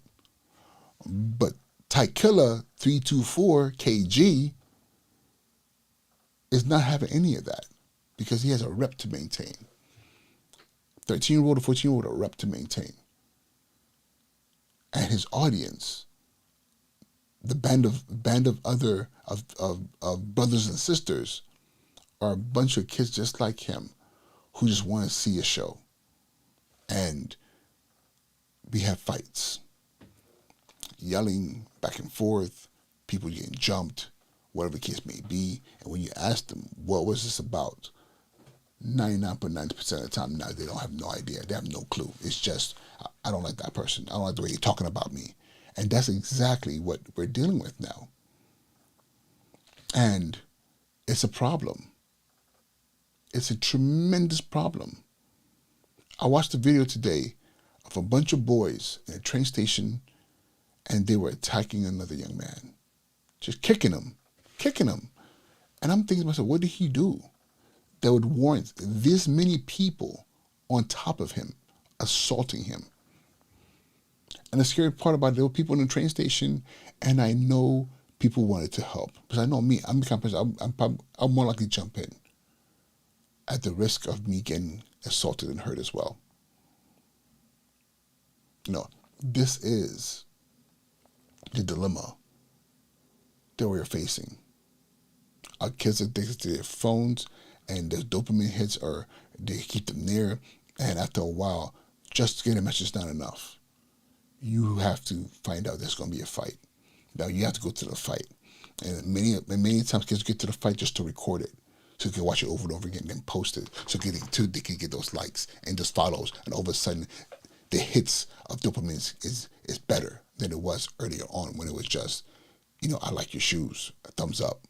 But Ty Killer 324 KG is not having any of that because he has a rep to maintain. 13-year-old or 14-year-old, a rep to maintain. And his audience, the band of other brothers and sisters, are a bunch of kids just like him who just want to see a show. And we have fights, yelling back and forth, people getting jumped, whatever the case may be. And when you ask them, what was this about? 99.9% of the time, now they don't have no idea. They have no clue. It's just, I don't like that person. I don't like the way you're talking about me. And that's exactly what we're dealing with now. And it's a problem. It's a tremendous problem. I watched a video today of a bunch of boys in a train station, and they were attacking another young man. Just kicking him. And I'm thinking to myself, what did he do that would warrant this many people on top of him assaulting him? And the scary part about it, there were people in the train station, and I know people wanted to help. Because I know me, I'm the kind of person, I'm more likely to jump in at the risk of me getting assaulted and hurt as well. This is the dilemma that we're facing. Our kids are addicted to their phones, and the dopamine hits they keep them there. And after a while, just to get a message is not enough. You have to find out there's going to be a fight. Now you have to go to the fight. And many times kids get to the fight just to record it, so you can watch it over and over again and then post it, so they can get those likes and those follows. And all of a sudden, the hits of dopamine is better than it was earlier on when it was just, I like your shoes, a thumbs up.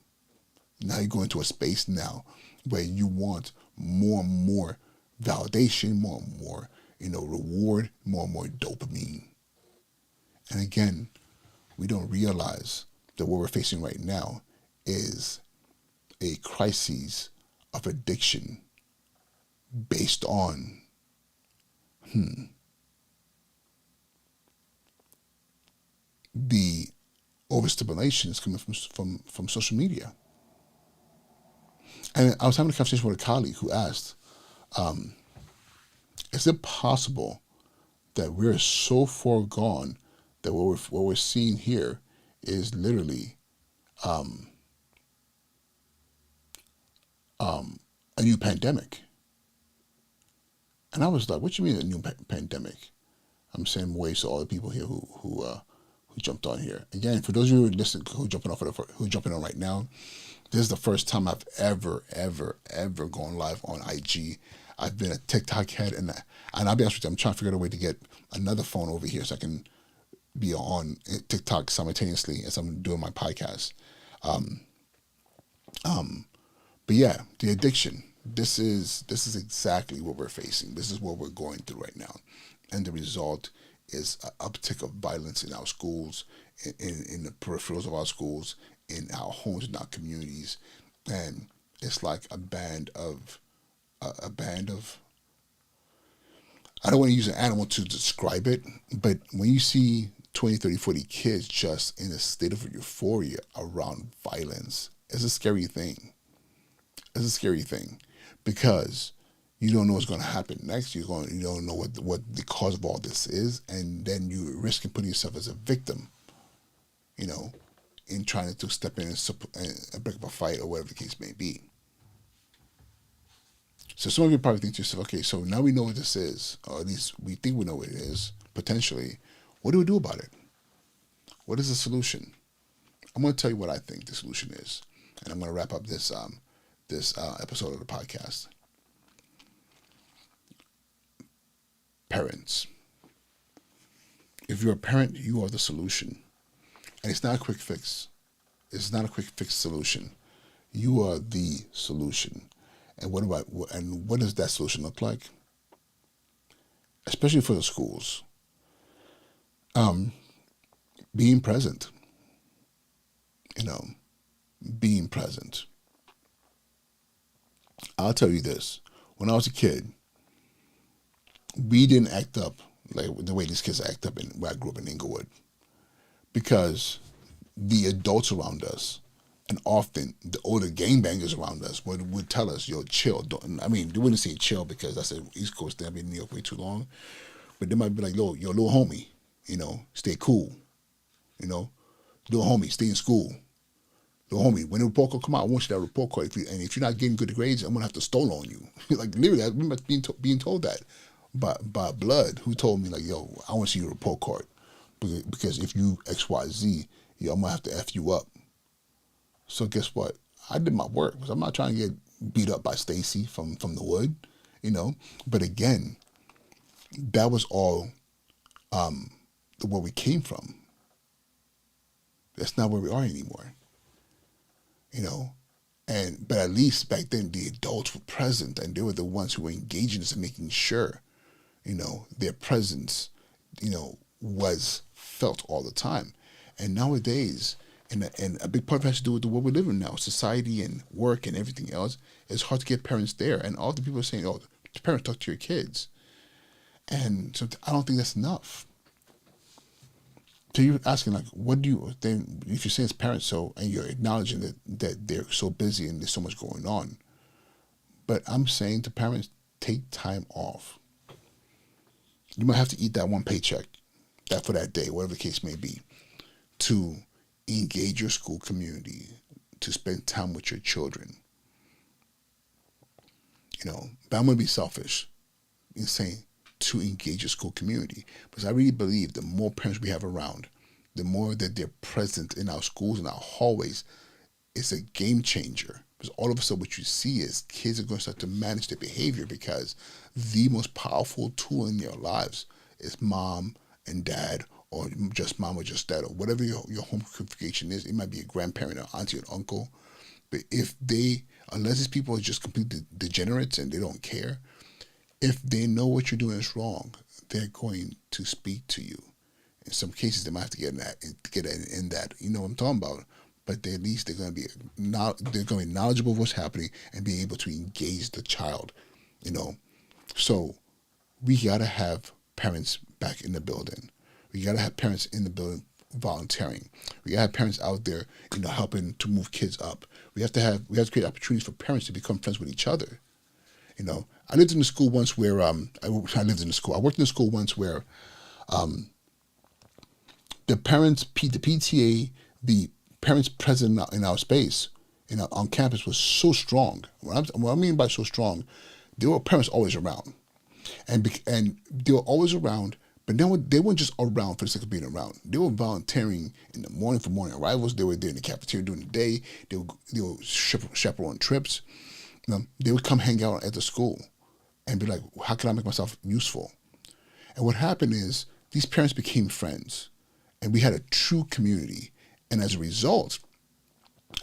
Now you go into a space now where you want more and more validation, more and more, reward, more and more dopamine. And again, we don't realize that what we're facing right now is a crisis of addiction based on the overstimulation is coming from social media. And I was having a conversation with a colleague who asked, is it possible that we're so far gone that what we're seeing here is literally a new pandemic? And I was like, what do you mean a new pandemic? I'm saying ways to all the people here who jumped on here. Again, for those of you who listen, who jumping on right now, this is the first time I've ever gone live on IG. I've been a TikTok head, and I'll be honest with you, I'm trying to figure out a way to get another phone over here so I can be on TikTok simultaneously as I'm doing my podcast. But yeah, the addiction. This is exactly what we're facing. This is what we're going through right now, and the result is an uptick of violence in our schools, in the peripherals of our schools, in our homes, in our communities, and it's like a band of. I don't want to use an animal to describe it, but when you see 20, 30, 40 kids just in a state of euphoria around violence, it's a scary thing. It's a scary thing because you don't know what's going to happen next. You don't know what the cause of all this is, and then you're risking putting yourself as a victim, in trying to step in and break up a fight or whatever the case may be. So some of you probably think to yourself, okay, so now we know what this is, or at least we think we know what it is, potentially. What do we do about it? What is the solution? I'm going to tell you what I think the solution is, and I'm going to wrap up this episode of the podcast. Parents. If you're a parent, you are the solution. And it's not a quick fix. It's not a quick fix solution. You are the solution. And what does that solution look like? Especially for the schools. Being present. Being present. I'll tell you this. When I was a kid, we didn't act up like the way these kids act up where I grew up in Inglewood. Because the adults around us, and often the older gangbangers around us would tell us, yo, chill. They wouldn't say chill because that's an East Coast thing. I've been in New York way too long. But they might be like, yo, little homie, stay cool. Little homie, stay in school. Little homie, when the report card come out, I want you that report card. If you're not getting good grades, I'm going to have to stole on you. Like, literally, I remember being told that by blood, who told me, like, yo, I want to see your report card. Because if you X, Y, Z, I'm going to have to F you up. So guess what? I did my work because I'm not trying to get beat up by Stacy from the wood, But again, that was all where we came from. That's not where we are anymore, But at least back then the adults were present and they were the ones who were engaging us and making sure, their presence, was felt all the time. And nowadays, and a big part of it has to do with the world we live in now, society and work and everything else. It's hard to get parents there. And all the people are saying, oh, the parents talk to your kids. And so I don't think that's enough. So you're asking, like, what do you, then if you're saying it's parents, and you're acknowledging that they're so busy and there's so much going on. But I'm saying to parents, take time off. You might have to eat that one paycheck, that for that day, whatever the case may be, to engage your school community, to spend time with your children. But I'm going to be selfish in saying to engage your school community, because I really believe the more parents we have around, the more that they're present in our schools and our hallways, it's a game changer. Because all of a sudden what you see is kids are going to start to manage their behavior, because the most powerful tool in their lives is mom and dad, or just mom or just dad, or whatever your home configuration is. It might be a grandparent or auntie or uncle. But unless these people are just completely degenerates and they don't care, if they know what you're doing is wrong, they're going to speak to you. In some cases, they might have to get in that. You know what I'm talking about. But at least they're going to be knowledgeable of what's happening and be able to engage the child. You know, so we got to have parents back in the building. We got to have parents in the building volunteering. We got to have parents out there, you know, helping to move kids up. We have to create opportunities for parents to become friends with each other. You know, I lived in a school once where I worked in a school once where the parents, the PTA, the parents present in our space, on campus was so strong. What I mean by so strong, there were parents always around, and they were always around. But they weren't just around for the sake of being around. They were volunteering in the morning for morning arrivals. They were there in the cafeteria during the day. They would chaperone trips. You know, they would come hang out at the school and be like, how can I make myself useful? And what happened is these parents became friends, and we had a true community. And as a result,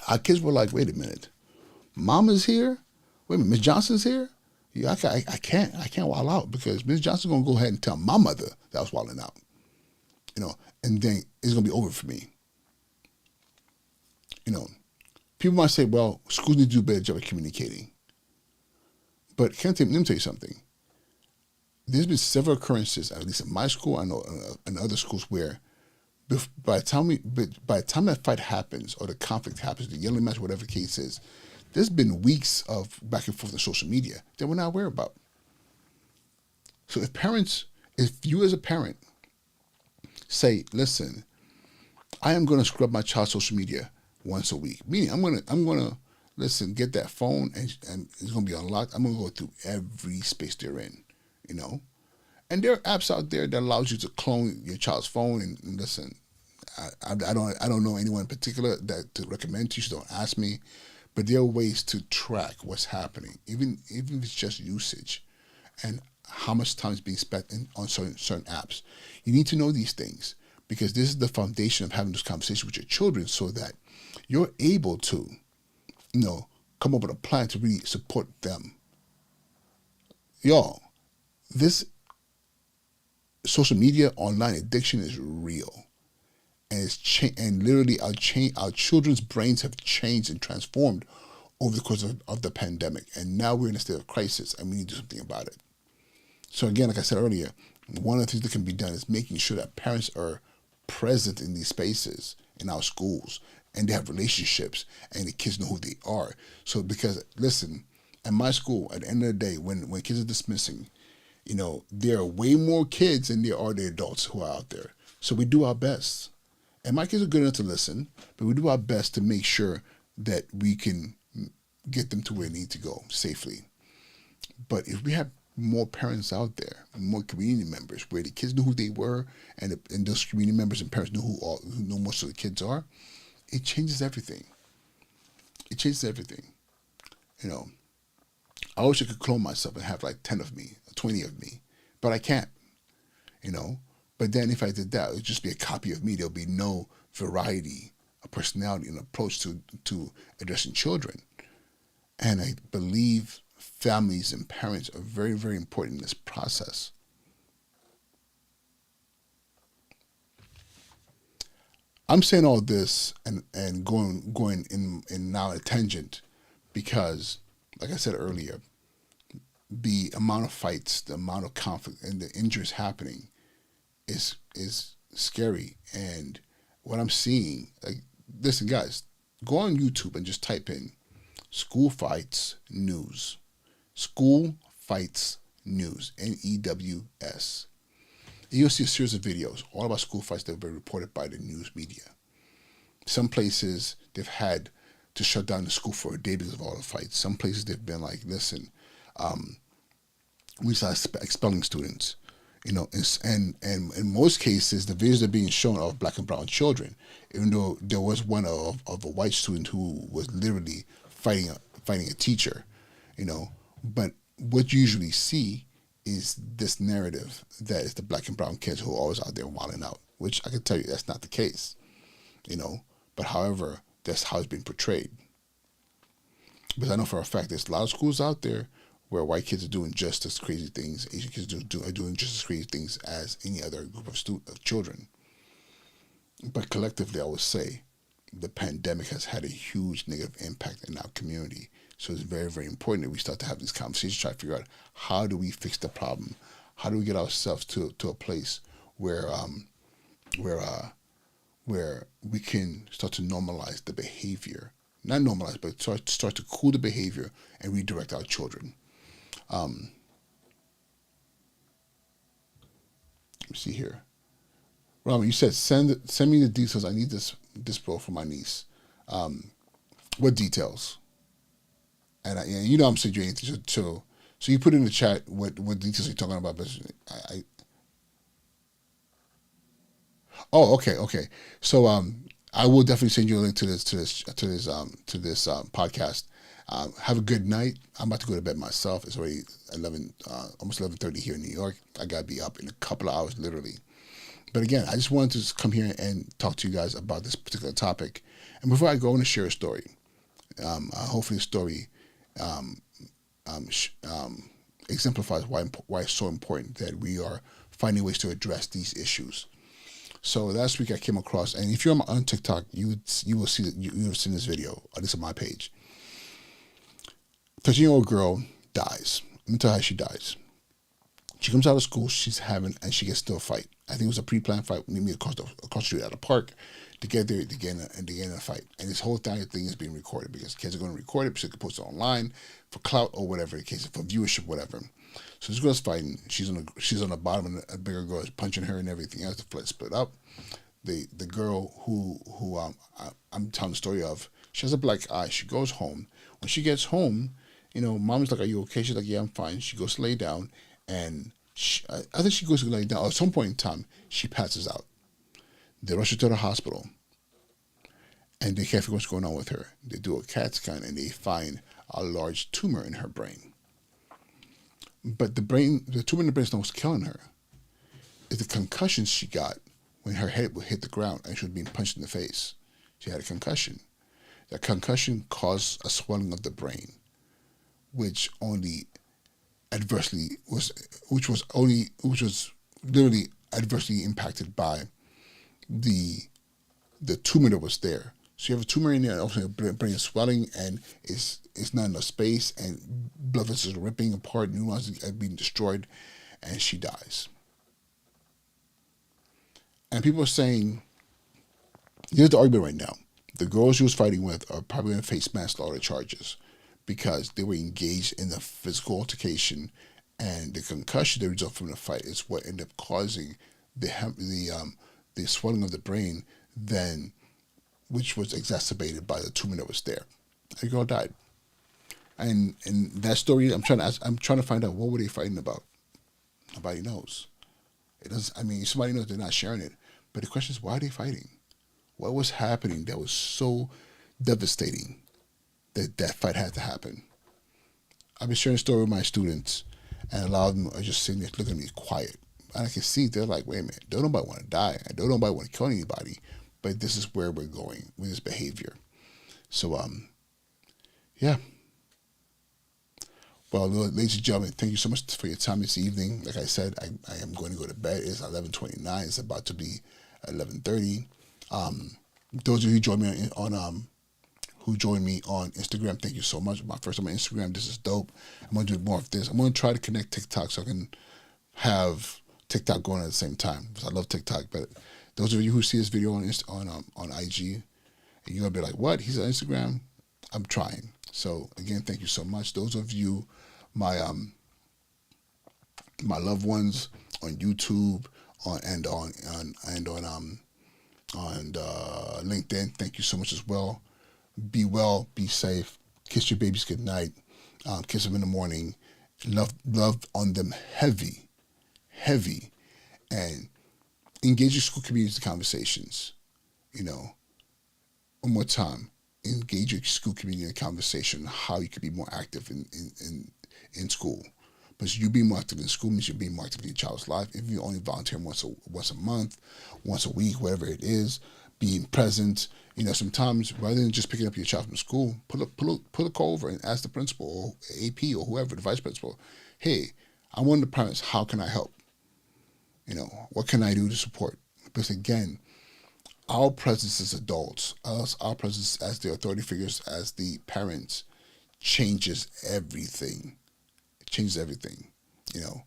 our kids were like, wait a minute, Mama's here? Wait a minute, Miss Johnson's here? Yeah, I can't wild out because Miss Johnson's gonna go ahead and tell my mother that I was wilding out, you know, and then it's gonna be over for me. You know, people might say, well, schools need to do a better job of communicating. But let me tell you something. There's been several occurrences, at least in my school, I know in other schools, where by the time that fight happens or the conflict happens, the yelling match, whatever the case is, there's been weeks of back and forth on social media that we're not aware about. So if you as a parent say, listen, I am going to scrub my child's social media once a week, meaning I'm going to listen, get that phone and it's going to be unlocked. I'm going to go through every space they're in, you know. And there are apps out there that allows you to clone your child's phone. And listen, I don't know anyone in particular that to recommend to you, so don't ask me. But there are ways to track what's happening, even if it's just usage and how much time is being spent on certain apps. You need to know these things because this is the foundation of having this conversation with your children so that you're able to, you know, come up with a plan to really support them. Y'all, this social media online addiction is real. And and literally our children's brains have changed and transformed over the course of the pandemic. And now we're in a state of crisis and we need to do something about it. So again, like I said earlier, one of the things that can be done is making sure that parents are present in these spaces, in our schools, and they have relationships and the kids know who they are. So because, listen, at my school, at the end of the day, when kids are dismissing, you know, there are way more kids than there are the adults who are out there. So we do our best. And my kids are good enough to listen, but we do our best to make sure that we can get them to where they need to go safely. But if we have more parents out there, more community members, where the kids knew who they were, and those community members and parents knew who know most of the kids are, it changes everything. It changes everything. You know, I wish I could clone myself and have like 10 of me, 20 of me, but I can't, you know. But then if I did that, it would just be a copy of me. There'll be no variety, a personality, an approach to addressing children. And I believe families and parents are very, very important in this process. I'm saying all this and going in now a tangent because, like I said earlier, the amount of fights, the amount of conflict, and the injuries happening is scary. And what I'm seeing, like, listen, guys, go on YouTube and just type in school fights news. School fights news, NEWS. And you'll see a series of videos all about school fights that have been reported by the news media. Some places they've had to shut down the school for a day because of all the fights. Some places they've been like, listen, we start expelling students. You know, and in most cases, the videos are being shown of black and brown children, even though there was one of a white student who was literally fighting a teacher, you know. But what you usually see is this narrative that it's the black and brown kids who are always out there wilding out, which I can tell you that's not the case, you know. But however, that's how it's been portrayed. Because I know for a fact there's a lot of schools out there where white kids are doing just as crazy things, Asian kids are doing just as crazy things as any other group of children. But collectively, I would say the pandemic has had a huge negative impact in our community. So it's very, very important that we start to have these conversations, try to figure out how do we fix the problem? How do we get ourselves to a place where we can start to normalize the behavior, not normalize, but start to cool the behavior and redirect our children. Let me see here. Robin, you said send me the details. I need this bill for my niece. What details? And you know I'm saying anything. So you put in the chat what details you're talking about. But okay. So I will definitely send you a link to this podcast. Have a good night. I'm about to go to bed myself. It's already almost 11:30 here in New York. I gotta be up in a couple of hours, literally. But again, I just wanted to come here and talk to you guys about this particular topic. And before I go, I want to share a story. Hopefully, the story exemplifies why it's so important that we are finding ways to address these issues. So last week I came across, and if you're on TikTok, you will see that you have seen this video, at least on my page. 13-year-old girl dies. Let me tell you how she dies. She comes out of school, and she gets into a fight. I think it was a pre-planned fight. We meet across the street at a park to get there to get in a fight. And this whole thing is being recorded because kids are going to record it so they can post it online for clout or whatever the case, for viewership, whatever. So this girl's fighting. She's on the bottom, and a bigger girl is punching her and everything else. The fight split up. The girl who I'm telling the story of, she has a black eye. She goes home. When she gets home, mom's like, "Are you okay?" She's like, "Yeah, I'm fine." She goes to lay down, and I think she goes to lay down. At some point in time, she passes out. They rush her to the hospital, and they can't figure what's going on with her. They do a CAT scan, and they find a large tumor in her brain. But the tumor in the brain is not what's killing her. It's the concussions she got when her head would hit the ground and she was being punched in the face. She had a concussion. That concussion caused a swelling of the brain, which was literally adversely impacted by the tumor that was there. So you have a tumor in there, and also your brain is swelling, and it's not enough space, and blood vessels are ripping apart, neurons are being destroyed, and she dies. And people are saying, here's the argument right now. The girls she was fighting with are probably going to face manslaughter charges because they were engaged in a physical altercation, and the concussion that resulted from the fight is what ended up causing the swelling of the brain, which was exacerbated by the tumor that was there. The girl died. And that story, I'm trying to find out, what were they fighting about? Nobody knows. It doesn't. I mean, somebody knows, they're not sharing it. But the question is, why are they fighting? What was happening that was so devastating that fight had to happen? I've been sharing a story with my students, and a lot of them are just sitting there looking at me quiet. And I can see they're like, wait a minute, don't nobody want to die. I don't nobody want to kill anybody. But this is where we're going with this behavior. So, yeah. Well, ladies and gentlemen, thank you so much for your time this evening. Like I said, I am going to go to bed. It's 11:29. It's about to be 11:30. Those of you who join me on Instagram, thank you so much. My first time on Instagram, this is dope. I'm going to do more of this. I'm going to try to connect TikTok so I can have TikTok going at the same time, because I love TikTok. But those of you who see this video on IG, and you're going to be like, what? He's on Instagram? I'm trying. So again, thank you so much. Those of you, my loved ones on YouTube, on LinkedIn, thank you so much as well. Be well, be safe. Kiss your babies good night. Kiss them in the morning. Love on them heavy, and engage your school community conversations. One more time. Engage your school community in a conversation on how you can be more active in school. Because you being more active in school means you're being more active in your child's life. If you only volunteer once a month, once a week, whatever it is, being present. You know, sometimes rather than just picking up your child from school, pull a call over and ask the principal or AP or whoever, the vice principal, hey, I'm one of the parents, how can I help? You know, what can I do to support? Because again, our presence as adults, our presence as the authority figures, as the parents, changes everything. It changes everything, you know.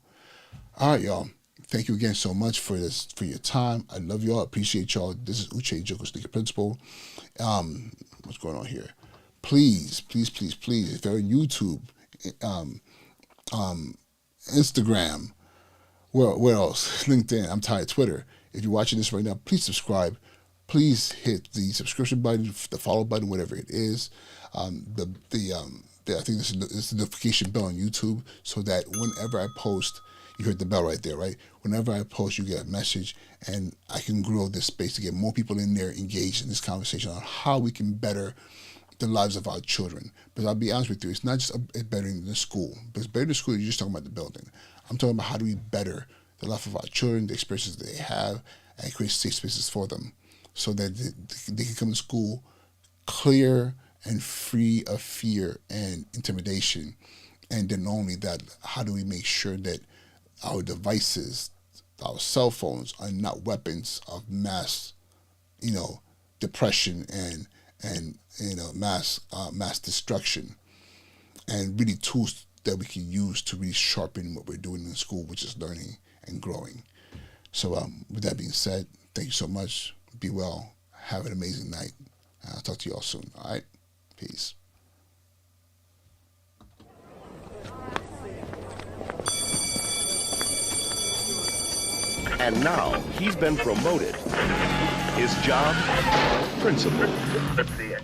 All right, y'all. Thank you again so much for your time. I love y'all. Appreciate y'all. This is Uche Joko Sneaker Principal. What's going on here? Please, please, please, please, if you're on YouTube, Instagram, where else? LinkedIn. I'm tired. Twitter. If you're watching this right now, please subscribe. Please hit the subscription button, the follow button, whatever it is. I think this is the notification bell on YouTube, so that whenever I post, you heard the bell right there, right? Whenever I post, you get a message, and I can grow this space to get more people in there engaged in this conversation on how we can better the lives of our children. But I'll be honest with you, it's not just bettering the school. Because bettering the school, you're just talking about the building. I'm talking about how do we better the life of our children, the experiences they have, and create safe spaces for them so that they can come to school clear and free of fear and intimidation. And then not only that, how do we make sure that our devices, our cell phones, are not weapons of mass, depression and mass destruction, and really tools that we can use to really sharpen what we're doing in school, which is learning and growing. So with that being said, thank you so much. Be well. Have an amazing night. I'll talk to you all soon. All right? Peace. And now he's been promoted. His job, principal. Let's see it.